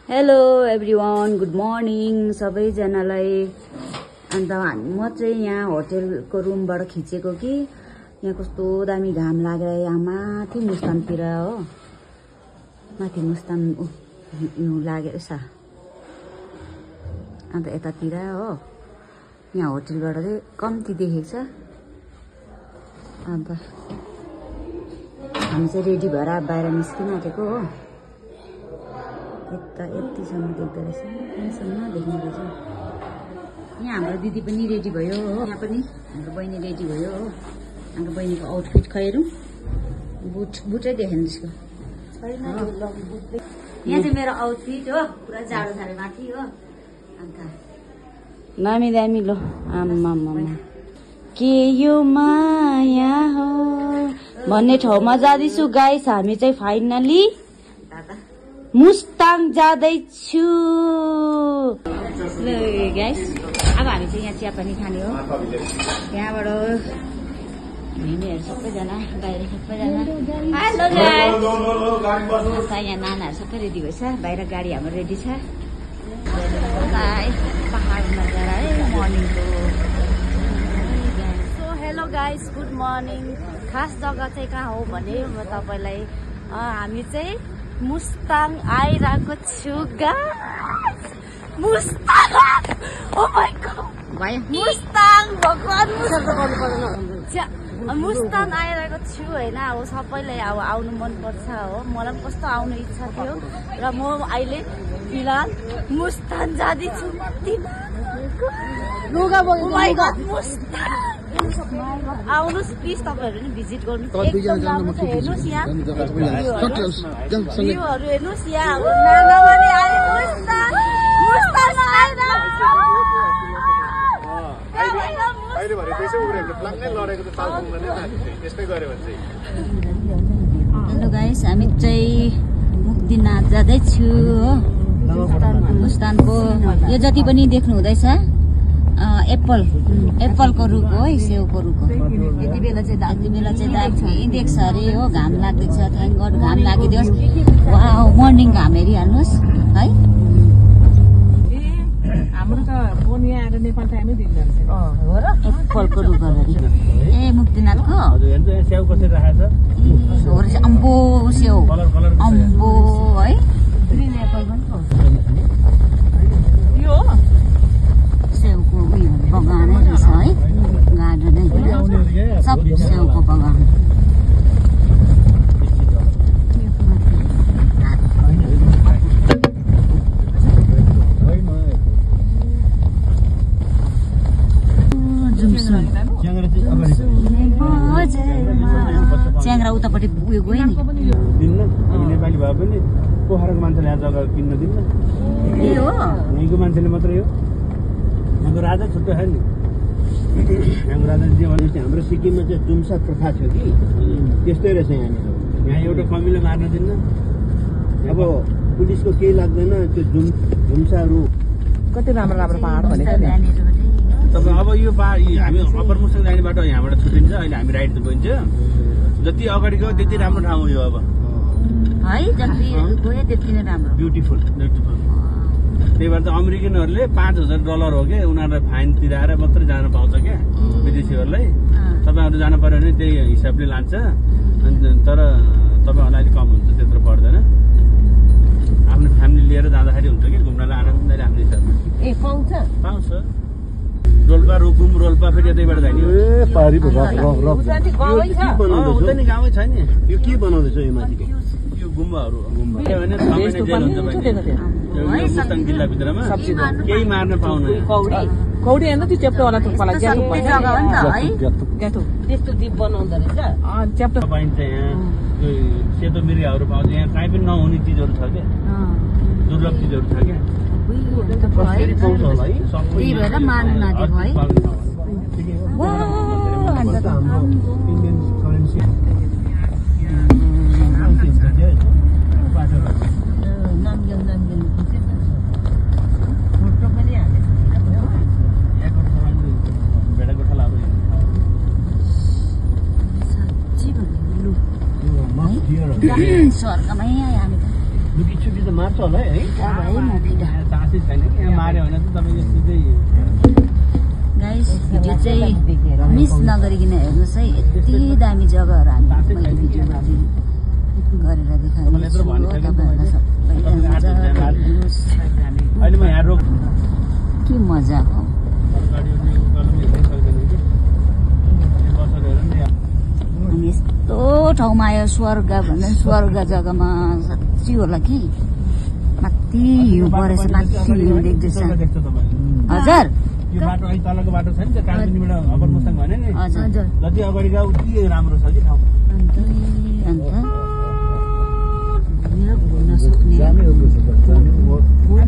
Hello everyone, good morning सबैजनालाई। अन्त म चाहिँ यहाँ होटेलको रुमबाट खिचेको कि यहाँ कस्तो दामी घाम लागेर यहाँ माथि मुस्तानतिर हो, माथि मुस्तान लागेर छ। अन्त यतातिर हो यहाँ होटेलबाट चाहिँ कम्ती देखेको छ। अन्त हामी चाहिँ रेडी भएर बाहिर निस्किन आँटेको हो। यतिसम्म देख्दो रहेछ, यहाँसम्म देख्ने रहेछ। यहाँ हाम्रो दिदी पनि रेडी भयो हो, यहाँ पनि हाम्रो बहिनी रेडी भयो हो। हाम्रो बहिनीको आउटफिट खै हेरौँ, बुटै देखेन त्यसको। यहाँ चाहिँ मेरो आउटफिट हो, पुरा जाडो छ अरे माथि हो। अन्त दामी दामी लो, आमा के यो माया हो भन्ने ठाउँमा जाँदैछु गाइस। हामी चाहिँ फाइनली मुस्ताङ जाँदैछु गाइस। अब हामी चाहिँ यहाँ चियापानी खाने हो। यहाँबाट हिँड्नेहरू सबैजना बाहिर, सबैजना हेलो गाइस। यहाँ नानाहरू सबै रेडी भएछ, बाहिर गाडी हाम्रो रेडी छ। पहाड नजारा है मर्निङको। So hello guys, good morning. खास जग्गा चाहिँ कहाँ हो भने म तपाईँलाई हामी चाहिँ मुस्ताङ आइरहेको छु guys. Mustang, oh my god भयो मुस्ताङ, भगवान मुस्ताङ आइरहेको छु होइन। अब सबैलाई अब आउनु मनपर्छ हो, मलाई पनि कस्तो आउनु इच्छा थियो र म अहिले फिलहाल मुस्ताङ जाँदैछु। आउनुहोस् प्लिज, तपाईँहरू पनि भिजिट गर्नु। हेर्नुहोस् यहाँ भ्यूहरू, हेर्नुहोस् यहाँ हेलो गाइस, हामी चाहिँ मुक्तिनाथ जाँदैछु हो। मुस्ताङको यो जति पनि देख्नु हुँदैछ एप्पलको रुख हो है, सेउको रुख हो। यति बेला चाहिँ दामी देख्छ अरे हो, घाम लाग्दैछ। थ्याङ्क गड घाम लागिदियोस्। वाउ, मर्निङ घाम हेरिहाल्नुहोस् है। हाम्रो त फोन यहाँ आएर नेपाल टाइमै दिन्छ हो र। एप्पलको रुख अगाडि ए मुक्तिनाथको स्याउ कसरी राखेको छ? अम्बो स्याउ, अम्बो है। ग्रिन एप्पल पनि पाउँछ यो स्याउको उयो बगानै रहेछ है, गार्डनै सब स्याउको बगान। च्याङ्रा उतापट्टि उयो गयो नि दिन्न। हामी नेपाली भए पनि पोखराको मान्छेले यहाँ जग्गा किन्न दिन्न। यहीँको मान्छेले मात्रै हो। यहाँको राजा छुट्टै छ नि। यहाँको राजा जे भनेपछि हाम्रो सिक्किममा चाहिँ जुम्सा प्रथा थियो कि त्यस्तै रहेछ यहाँनिर। यहाँ एउटा कमिलो मार्न दिन्न। अब पुलिसको केही लाग्दैन। त्यो जुम्साहरू कति राम्रो राम्रो पहाड भनेको नि। तपाईँ अब यो हामी अप्पर मुस्ताङ जाने बाटो यहाँबाट छुट्टिन्छ। अहिले हामी राइट गइन्छ। जति अगाडि गयो त्यति राम्रो ठाउँ हो यो। अब है जति गयो त्यति नै राम्रो, ब्युटिफुल ब्युटिफुल। त्यही भएर त अमेरिकनहरूले $5,000 हो कि उनीहरूलाई फाइन तिराएर मात्रै जान पाउँछ क्या विदेशीहरूलाई। तपाईँहरू जानु पर्यो भने त्यही हिसाबले लान्छ। तर तपाईँहरूलाई अलिक कम हुन्छ, त्यत्रो पर्दैन। आफ्नो फ्यामिली लिएर जाँदाखेरि हुन्छ कि घुम्नलाई आनन्द आफ्नो हिसाबमा पाउँछ। रोल्पा रुकुम रोल्पा फेरि यतैबाट जाने हो। गाउँै छ नि। यो के बनाउँदैछ यो माथि? यो गुम्बाहरू मुस्ताङ जिल्लाभित्रमा केही मार्न पाउनु। कौडी होइन त्यो च्याप्टोवाला थुक्पालाई त्यस्तो दिप बनाउँदो रहेछ। च्याप्टो पाइन्छ यहाँ। त्यो सेतो मिर्गाहरू पाउँछ यहाँ। कहीँ पनि नहुने चिजहरू छ क्या, दुर्लभ चिजहरू छ क्या। पाउँछ होला है। त्यही भएर मार्नु नदिएको है। इन्डियन करेन्सी स्वर्गमै आयो हामी त। मार्छ होला है चासै छैन कि यहाँ मार्यो भने त तपाईँ यो सिधै गाइस भिडियो चाहिँ मिस नगरिकन हेर्नुहोस् है यति दामी जग्गाहरू हामी मैले भिडियोमा गरेर देखाइदिन्छु तपाईँहरूलाई सबैजना मजाले हेर्नुहोस् अहिले म यहाँ रोक के मजाको अनि यस्तो ठाउँमा आयो स्वर्ग भन्दा स्वर्ग जग्गामा साँच्ची होला कि माथि हिउँ परेछ माथि हिउँ देख्दैछ हजुर यो बाटो अहिले तलको बाटो छ नि त्यो कालचिनीबाट अप्पर मुस्ताङ भने नि हजुर जति अगाडि गयो उति राम्रो छ कि ठाउँ अन्त घुम्न सक्ने अनि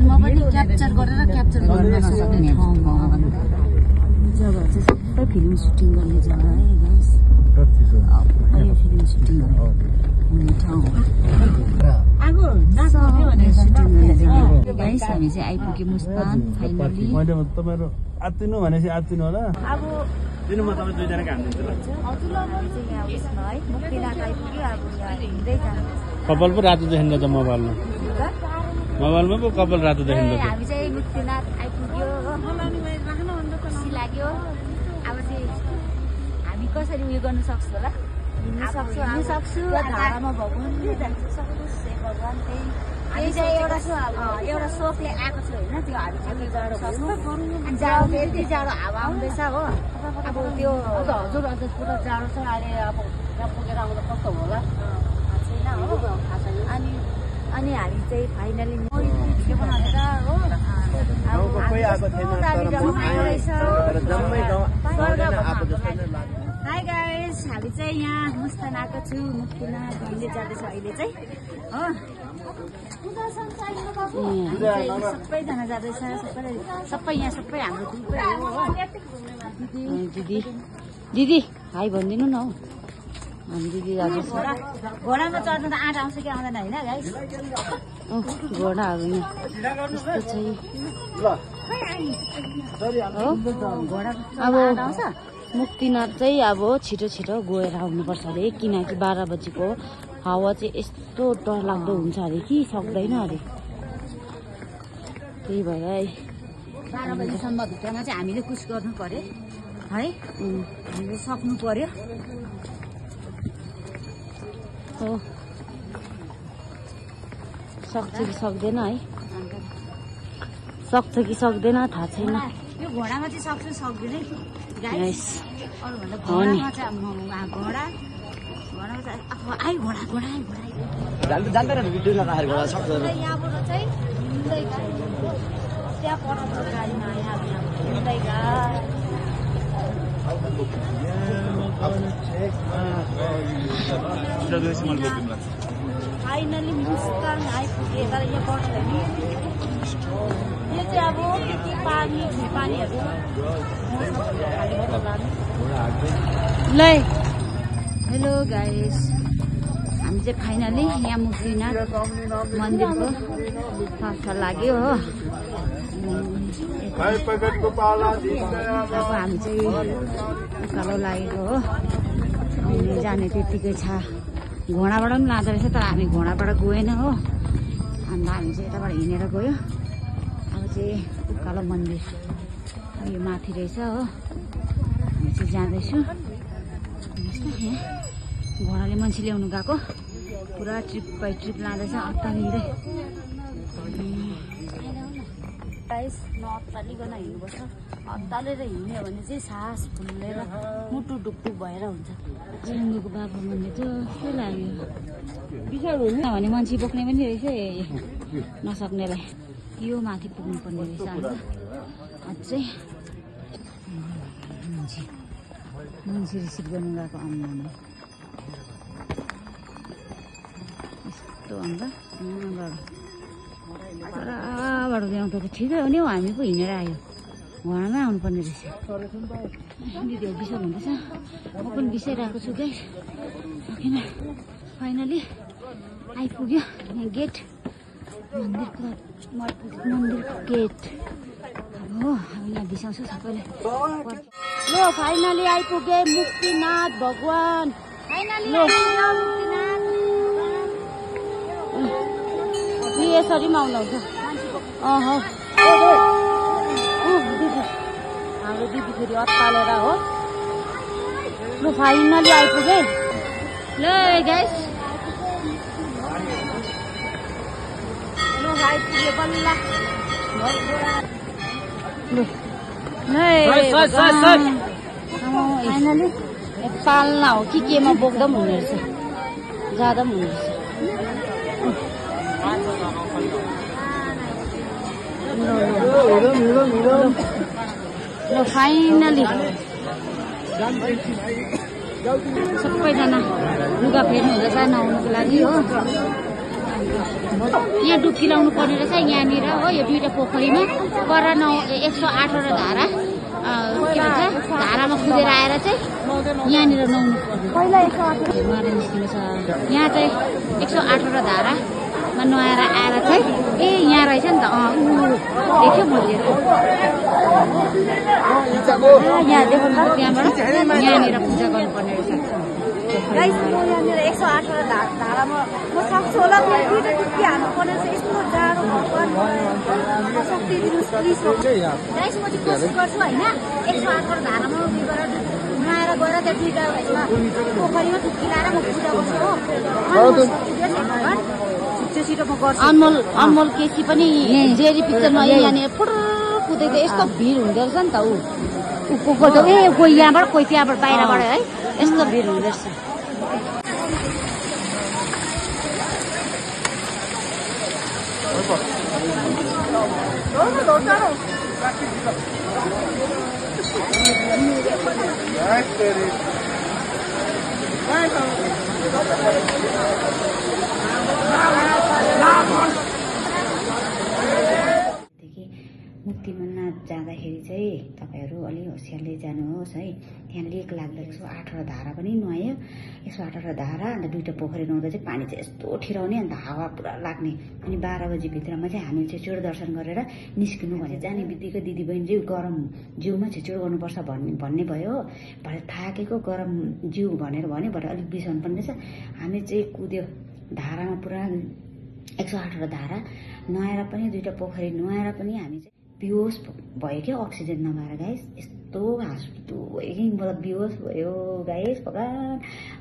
म पनि क्याप्चर गरेर क्याप्चर गर्न नसक्ने ठाउँमा जग्गा चाहिँ सबै फिल्म सुटिङ गर्ने जग्गा है गाइस यो फिल्म सुटिङ हुने ठाउँ गाइस हामी चाहिँ आइपुग्यो मुस्तान फाइनली मैले तपाईँहरू आत्तिनु भनेपछि आत्तिनु होला अब दिनु म तपाईँ दुईजनाको हाम दिन्छु कपाल पो रातो देखिन्छ त मोबाइलमा पो कपाल रातो देखिन्छ हामी चाहिँ मुक्तिनाथ आइपुग्यो खुसी लाग्यो अब चाहिँ हामी कसरी उयो गर्नु सक्छौँ होला हिँड्नु सक्छु धारामा भगवान हामी चाहिँ एउटा सोखले आएको छु होइन त्यो हामी चाहिँ जाडो सक्छौँ जाडो यति जाडो हावा आउँदैछ हो अब त्यो हजुर हजुर पुरा जाडो छ अहिले अब यहाँ पुगेर आउँदा कस्तो होला छैन हो अनि हामी चाहिँ फाइनली भिडियो बनाएर हो हाई गाइस हामी चाहिँ यहाँ मुस्तान आएको छु मुक्तिनाथ मन्दिर जाँदैछ अहिले चाहिँ हो सबैजना जाँदैछ सबै यहाँ सबै हाम्रो ग्रुपै हो दिदी दिदी हाई भनिदिनु न हौ हामी दिदी जाँदैछ घोडामा चढ्नु त आँट आउँछ कि आउँदैन होइन गाइस घोडाहरू यस्तो चाहिँ अब मुक्तिनाथ चाहिँ अब छिटो छिटो गएर आउनुपर्छ अरे किनकि 12 बजीको हावा चाहिँ यस्तो डरलाग्दो हुन्छ अरे कि सक्दैन अरे त्यही भएर 12 बजीसम्म भित्रमा चाहिँ हामीले कुछ गर्नु पर्यो है हामीले सक्नु पर्यो हो सक्छ कि सक्दैन है सक्छ कि सक्दैन थाहा छैन यो घोडामा चाहिँ सक्छु सक्दिनै गाइस अरूभन्दा घोडामा चाहिँ घोडा घोडामा चाहिँ आइ घोडा घोडा जान्दैन भिडियो राखेर घोडा सक्छ यहाँबाट चाहिँ हिँड्दै त्यहाँ पढाउँछ गाडीमा यहाँ हिँड्दै फाइनली मुस्ताङ आइपुगे तर यहाँ पर्दैन यो चाहिँ अब त्यति पानीहरू ल हेलो गाइस हामी चाहिँ फाइनली यहाँ मुक्तिनाथ मन्दिरको तर्फ लाग्यो हो अब हामी चाहिँ उकालो लागेको हो जाने त्यतिकै छ घोडाबाट पनि लाँदो रहेछ तर हामी घोडाबाट गएन हो अन्त हामी चाहिँ यताबाट हिँडेर गयो अब चाहिँ उकालो मन्दिर यो माथि रहेछ हो हामी चाहिँ जाँदैछु यहाँ घोडाले मान्छे ल्याउनु गएको पुरा ट्रिप बाई ट्रिप लाँदैछ अत्तालिँदै गाइस नअत्तालिकन हिँड्नुपर्छ अत्तालेर हिँड्यो भने चाहिँ सास फुलेर मुटु ढुकढुक भएर हुन्छ जिङ्गोको बाबा मन्दिर चाहिँ कस्तो लाग्यो बिसाउनु हुन्न भने मान्छे बोक्ने पनि रहेछ नसक्नेलाई यो माथि पुग्नु पर्ने रहेछ अन्त अझै मान्छे रिसिभ गर्नु गएको आउनु यस्तो अन्त बराबर ल्याउँदा त ठिकै हो नि हौ हामी पो हिँडेर आयो घोडामै आउनुपर्ने रहेछ दिदीहरू बिसाउनु हुँदैछ म पनि बिसाइरहेको छु गाइस सकेन फाइनली आइपुग्यो यहाँ गेट मन्दिरको गेट हो अब यहाँ बिसाउँछु सबैले ल फाइनली आइपुगे मुक्तिनाथ भगवान फाइनली यसरी पनि आउनुहुन्छ दिदी हाम्रो दिदी फेरि अत्तालेर हो ल फाइनली आइपुगे ल गाइस ल आइपुगे बल्ल फाइनली पाल्ना हो कि केमा बोक्दा पनि हुने रहेछ जाँदा पनि हुने रहेछ ल फाइनली सबैजना लुगा फेर्नु हुँदैछ नआउनुको लागि हो यहाँ डुब्की लाउनु पर्ने रहेछ यहाँनिर हो यो दुईटा पोखरीमा पर 118 धारा के भन्छ धारामा कुदेर आएर चाहिँ यहाँनिर नुहाउनु पर्ने हेर्नु निस्किनु छ यहाँ चाहिँ 118 धारामा नुहाएर आएर चाहिँ यहाँ रहेछ नि त देख्यो मैले यहाँ देखाउनु त्यहाँबाट यहाँनिर पूजा गर्नुपर्ने रहेछ गाइस म यहाँनिर 118 धारामा म सक्छु होला फेरि दुईटा टुक्की हाल्नुपर्ने छ यस्तो जाडो भगवान शक्ति दिनुहोस् प्लिज गाइस म चाहिँ कोसिस गर्छु होइन 118 धारामा उयो गरेर नुहाएर गएर त्यहाँ दुईटा पोखरीमा टुक्की लाएर म पूजा गर्छु हो छिटो म गर्छु अनमोल केसी पनि जेरी पिक्चरमा यहाँनिर फुर कुदेको यस्तो भिड हुँदो रहेछ नि त ऊ कोही यहाँबाट कोही त्यहाँबाट बाहिरबाट है यस्तो भिड हुँदो रहेछ मुक्तिमनाथ जाँदाखेरि चाहिँ तपाईँहरू अलि होसियारले जानुहोस् है त्यहाँ लेक लाग्दा 118 धारा पनि नुहायो 118 धारा अन्त दुईटा पोखरी नुहाउँदा चाहिँ पानी चाहिँ यस्तो ठिराउने अन्त हावा पुरा लाग्ने अनि 12 बजी भित्रमा चाहिँ हामी चाहिँ छिटो दर्शन गरेर निस्किनु भने जाने बित्तिकै दिदीबहिनी चाहिँ गरम जिउमा छिटो गर्नुपर्छ भन्ने भयो भरे थाकेको गरम जिउ भनेर भन्यो भरे अलिक बिसाउनु पर्ने रहेछ हामी चाहिँ कुद्यो धारामा पुरा 118 धारा नुहाएर पनि दुईटा पोखरी नुहाएर पनि हामी चाहिँ बेहोस भयो क्या अक्सिजन नभएर गाइस यस्तो हाँसुटु भयो कि मलाई बेहोस भयो गाइस भगवान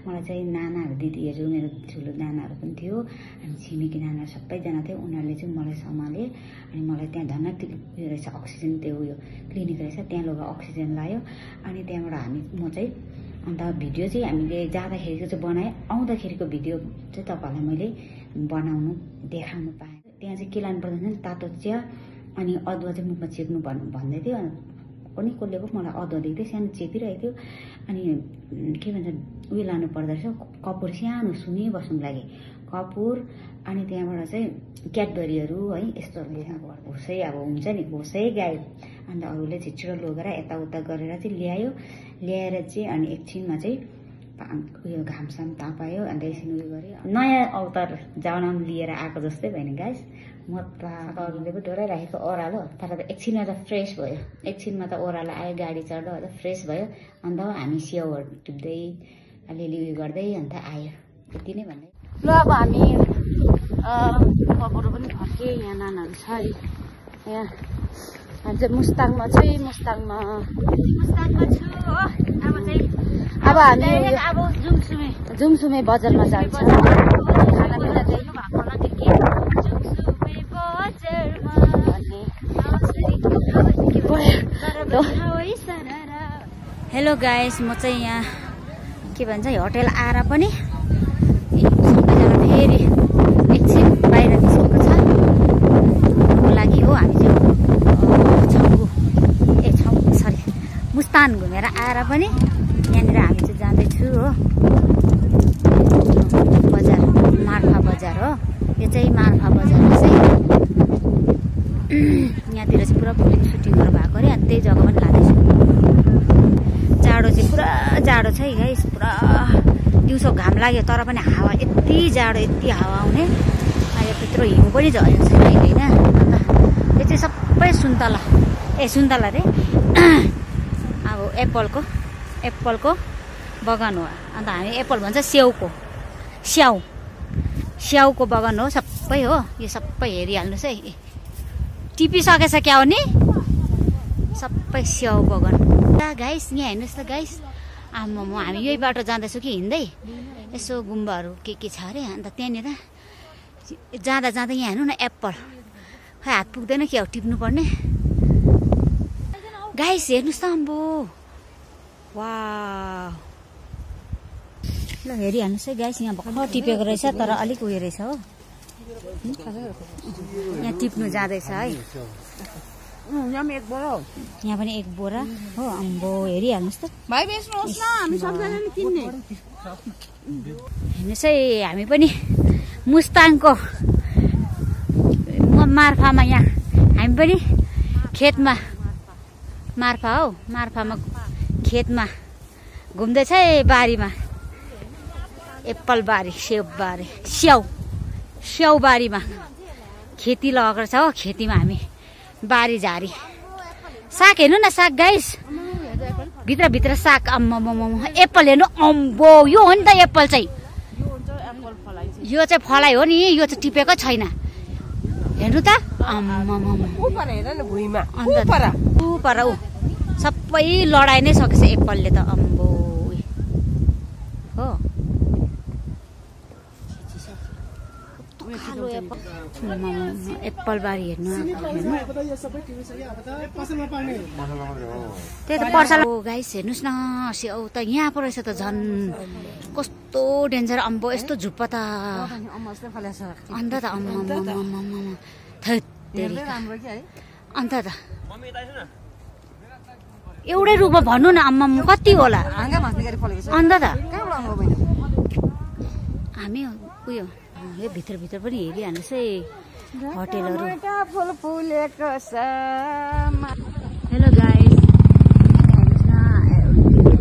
मलाई चाहिँ नानाहरू दिदीहरू मेरो ठुलो नानाहरू पनि थियो अनि छिमेकी नानाहरू सबैजना थियो उनीहरूले चाहिँ मलाई सम्हाले अनि मलाई त्यहाँ धन्न उयो रहेछ अक्सिजन त्यो उयो क्लिनिक रहेछ त्यहाँ लगेर अक्सिजन लायो अनि त्यहाँबाट हामी म चाहिँ अन्त भिडियो चाहिँ हामीले जाँदाखेरिको चाहिँ बनाएँ आउँदाखेरिको भिडियो चाहिँ तपाईँहरूलाई मैले बनाउनु देखाउनु पाएँ त्यहाँ चाहिँ के लानु पर्दैन तातो चिया अनि अदुवा चाहिँ मुखमा चेप्नु भन्दै थियो पनि कसले पो मलाई अदुवा दिएको थियो सानो चेपिरहेको थियो अनि के भन्छ उयो लानु पर्दो रहेछ कपुर सानो सुनिबस्नुको लागि कपुर अनि त्यहाँबाट चाहिँ क्याडबरीहरू है यस्तोहरूले होसै अब हुन्छ नि होसै गायो अन्त अरूले छिटो लगेर यताउता गरेर चाहिँ ल्याएर चाहिँ अनि एकछिनमा चाहिँ उयो घामसाम तापायो अन्त एकछिन उयो गऱ्यो नयाँ अवतार जाउन लिएर आएको जस्तै भयो नि गाइस म त अरूले पो डोराइराखेको ओह्रालो तर त एकछिनमा त फ्रेस भयो एकछिनमा त ओह्रालो आयो गाडी चढ्दा ओर्दा फ्रेस भयो अन्त हामी स्याउहरू टिप्दै अलिअलि उयो गर्दै अन्त आयो त्यति नै भन्दै ल अब हामी कपुरहरू पनि फर्के यहाँ नानाहरू छ है यहाँ हामी चाहिँ मुस्ताङमा छु हो अब हामी अब जुमसुमे बजारमा जान्छ खानापिना चाहिँ हेलो गाइस म चाहिँ यहाँ के भन्छ होटेल आएर पनि सबैजना फेरि एकछिन बाहिर निस्केको छ लागि हो हामी चाहिँ मुस्तान घुमेर आएर पनि यहाँनिर हामी चाहिँ जाँदैछु हो बजार मार्फा बजार हो यो चाहिँ मार्फा बजार चाहिँ यहाँतिर चाहिँ पुरा फिल्म सुटिङहरू भएको अरे अनि त्यही जग्गा पनि लाँदैछु जाडो चाहिँ पुरा जाडो छ है गाइस पुरा दिउँसो घाम लाग्यो तर पनि हावा यति जाडो यति हावा आउने अहिले त्यत्रो हिउँ पनि झरेको छैन अहिले होइन अन्त यो चाहिँ सबै सुन्तला रे अब एप्पलको बगान हो अन्त हामी एप्पल भन्छ स्याउको बगान हो सबै हो यो सबै हेरिहाल्नुहोस् है टिपिसकेछ क्या हो नि सबै स्याउ बगान गाइस यहाँ हेर्नुहोस् त गाइस आम्मा हामी यही बाटो जाँदैछौँ कि हिँड्दै यसो गुम्बाहरू के छ अरे अन्त त्यहाँनिर जाँदा जाँदा यहाँ हेर्नु न एप्पल खै हात पुग्दैन क्या हो टिप्नु पर्ने गाइस हेर्नुहोस् त अम्बो वाह ल हेरिहाल्नुहोस् है गाइस यहाँ भर्खर टिपेको रहेछ तर अलिक उयो रहेछ हो यहाँ टिप्नु जाँदैछ है यहाँ पनि एक बोरा हो अम्बो हेरिहाल्नुहोस् त भाइ बेच्नुहोस् न हामी सक्दैनौँ किन्ने हेर्नुहोस् है हामी पनि मुस्ताङको मार्फामा यहाँ हामी पनि खेतमा मार्फा हो मार्फामा खेतमा घुम्दैछ है बारीमा एप्पल बारी स्याउ बारीमा खेती लगाएको छ हो खेतीमा हामी बारी झारी साग हेर्नु न साग गाइस भित्र साग आम्मा एप्पल हेर्नु अम्बो यो हो नि त एप्पल चाहिँ यो चाहिँ फलाइ हो नि यो चाहिँ टिपेको छैन हेर्नु त पर ऊ सबै लडाइ नै सकेछ एप्पलले त अम्बो हो एप्पल बारी हेर्नु त्यही त पर्छ गाइस हेर्नुहोस् न स्याउ त यहाँ पो रहेछ त झन् कस्तो डेन्जर अम्बो यस्तो झुप्पा त अन्त त अन्त त एउटै रुखमा भन्नु न अम्मा कति होला अन्त त हामी उयो यो भित्र पनि हेरिहाल्नुहोस् है होटेलहरू हेलो गाइस हामीले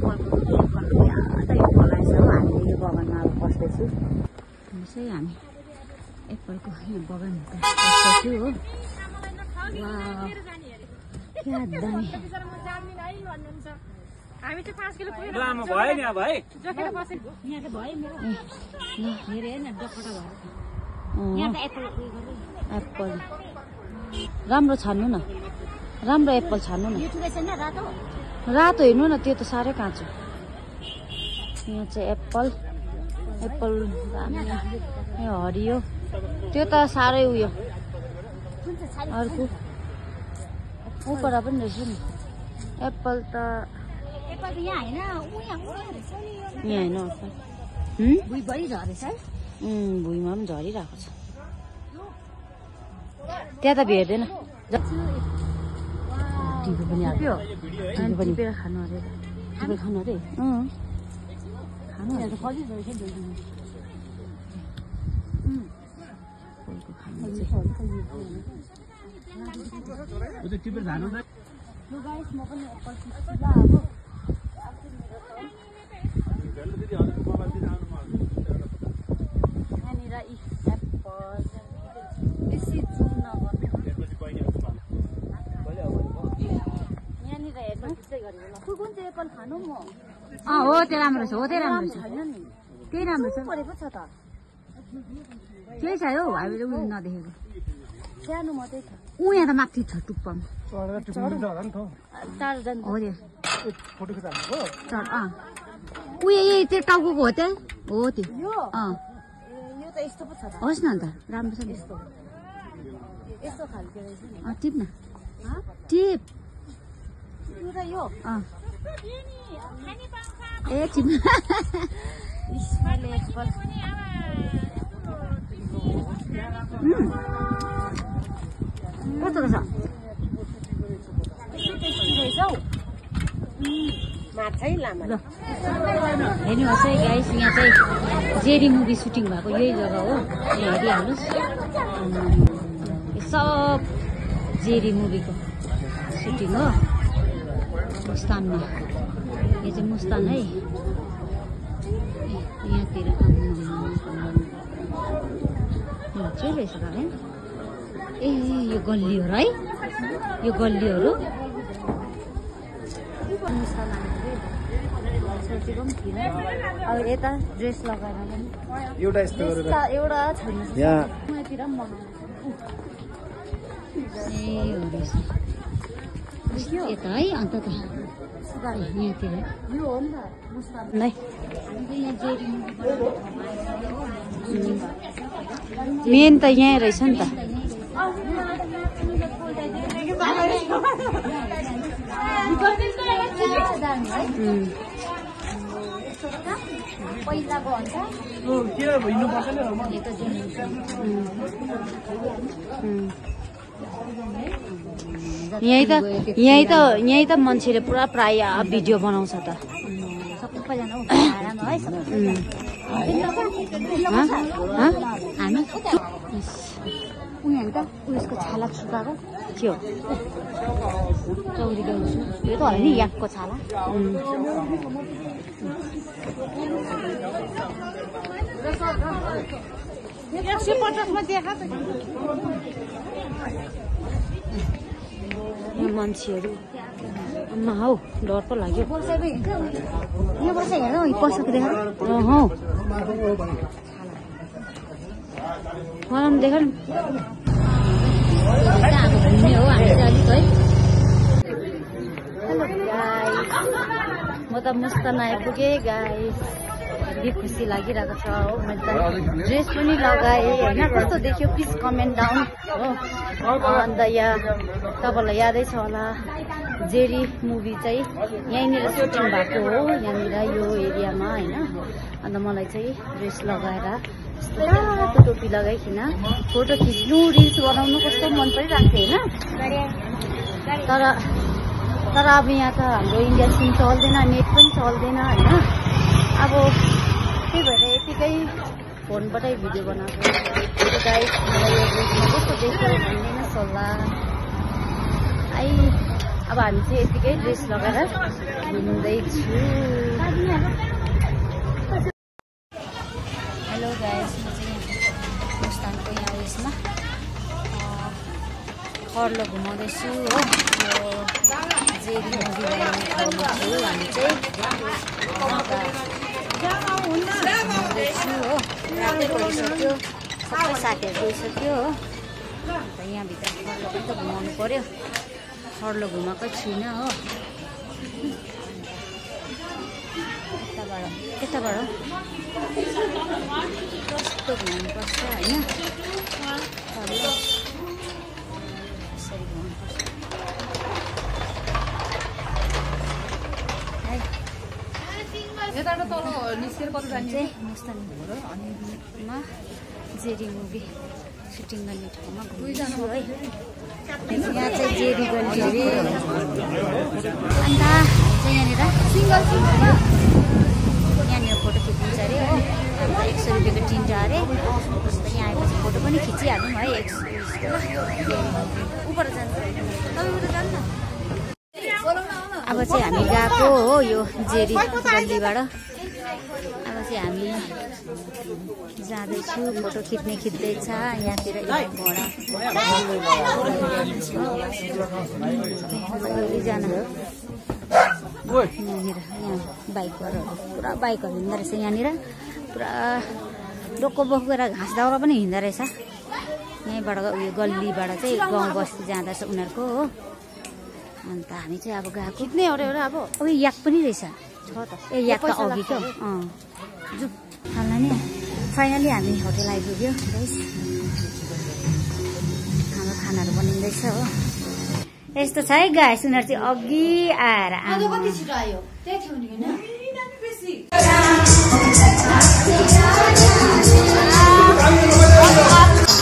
यो बगानमा अब बस्दैछु हेर्नुहोस् है हामी एप्पलको यो बगानमा बस्दैछु हो क्या दामी एप्पल राम्रो छान्नु न राम्रो एप्पल छान्नु न रातो हेर्नु न त्यो त साह्रै काँचो यहाँ चाहिँ एप्पल हरियो त्यो त साह्रै उयो अर्को ऊपर पनि रहेछ नि एप्पल त यहाँ होइन भुइँमा पनि झरिरहेको छ त्यहाँ त भेट्दैन टिपे पनि टिपेर खानु अरे टिपेर खानु अरे हो त्यो राम्रो छ हो त्यो राम्रो छ त्यही राम्रो छ त्यही छ हौ हामीले उयो नदेखेको सानो मात्रै छ ऊ यहाँ त माथि छ टुप्पामा उयो यही त्यो टाउको हो त्यो हो त्यो होस् न अन्त राम्रो छ टिप न टिप ए टिप कस्तो रहेछ हेर्नुहोस् है गाइस यहाँ चाहिँ जेडी मुभी सुटिङ भएको यही जग्गा हो यहाँ हेरिहाल्नुहोस् सब जेडी मुभीको सुटिङ हो मुस्तानमा यो चाहिँ मुस्तान है यहाँतिर के रहेछ त है ए यो गल्लीहरू है यो गल्लीहरू सोचेको पनि थिएन अब यता ड्रेस लगाएर पनि एउटा यस्तो गरेर एउटा छैन यहाँ यतातिर पनि बनाउनु यता है अन्त त यहाँतिर यो हो नि त मुस्तान नै हामीले यहाँ जेरी मेन त यहाँ रहेछ नि त पहिलाको हुन्छ यहीँ त मान्छेले पुरा प्राय भिडियो बनाउँछ त सबैजना भाडामा है हामी उनीहरू त उयसको छाला सुकाएको के हो चौरीको यो त होइन याकको छाला मान्छेहरू आम्मा हौ डर पो लाग्यो यो वर्ष हेर्नु पसक देखाएर हौ मलाई पनि देख न अब घुम्ने हो हामी चाहिँ अलिक है म त मुस्तान आइपुगेँ गाइस हेभी खुसी लागिरहेको छ हो मैले त ड्रेस पनि लगाएँ होइन कस्तो देख्यो प्लिज कमेन्ट डाउन हो अन्त यहाँ तपाईँलाई यादै छ होला जेरी मुभी चाहिँ यहीँनिर सुटिङ भएको हो यहाँनिर यो एरियामा होइन अन्त मलाई चाहिँ ड्रेस लगाएर यस्तो टोपी लगाइकन फोटो खिच्नु रिल्स बनाउनु कस्तो मन परिरहेको थियो होइन तर अब यहाँ त हाम्रो इन्डिया सिम चल्दैन नेट पनि चल्दैन होइन अब त्यही भएर यतिकै फोनबाटै भिडियो बनाएको गाइस मलाई यो ड्रेसमा कस्तो देख्यो भनिदिनुहोस् होला है अब हामी चाहिँ यतिकै ड्रेस लगाएर घुम्दैछु हेलो गाइस म चाहिँ मुस्तानको यहाँ उयसमा खर्लो घुमाउँदैछु हो यो जेरी मुभी बनाउने ठाउँमा छु हामी चाहिँ घुमाउँदैछु हो रातै गइसक्यो सबै साथीहरू गइसक्यो हो अन्त यहाँभित्र खर्लो पनि त घुमाउनु पर्यो खर्लो घुमाएकै छुइनँ हो यताबाट कस्तो घुमाउनुपर्छ होइन यसरी घुमाउनुपर्छ चाहिँ मुस्तानमा जेरी मुभी सुटिङ गर्ने ठाउँमा घुम्दैछु है यहाँ चाहिँ जेरी गर्ने अरे अन्त चाहिँ यहाँनिर सिङ्गल यहाँनिर फोटो खिच्नुहुन्छ अरे हो अन्त 100 रुपियाँको टिन्टा अरे अन्त यहाँ आएपछि फोटो पनि खिचिहालौँ है 100 ऊपर जान्छ अब चाहिँ हामी गएको हो यो जेरी गल्लीबाट अब चाहिँ हामी जाँदैछु फोटो खिच्दैछ यहाँतिर यहाँनिर यहाँ बाइकहरू पुरा बाइकहरू हिँड्दो रहेछ यहाँनिर पुरा डोको बोकेर घाँस दाउरा पनि हिँड्दो रहेछ यहीँबाट उयो गल्लीबाट चाहिँ गाउँ बस्ती जाँदा रहेछ उनीहरूको हो अन्त हामी चाहिँ अब गएको खिच्ने अरे अब याक पनि रहेछ छ त ए याक त अघि क्या जाउँ खाना नि फाइनली हामी होटेल आइपुग्यो गाइस हाम्रो खानाहरू बनिँदैछ हो यस्तो छ है गाइस उनीहरू चाहिँ अघि आएर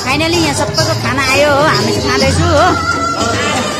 फाइनली यहाँ सबैको खाना आयो हो हामी खाँदैछु हो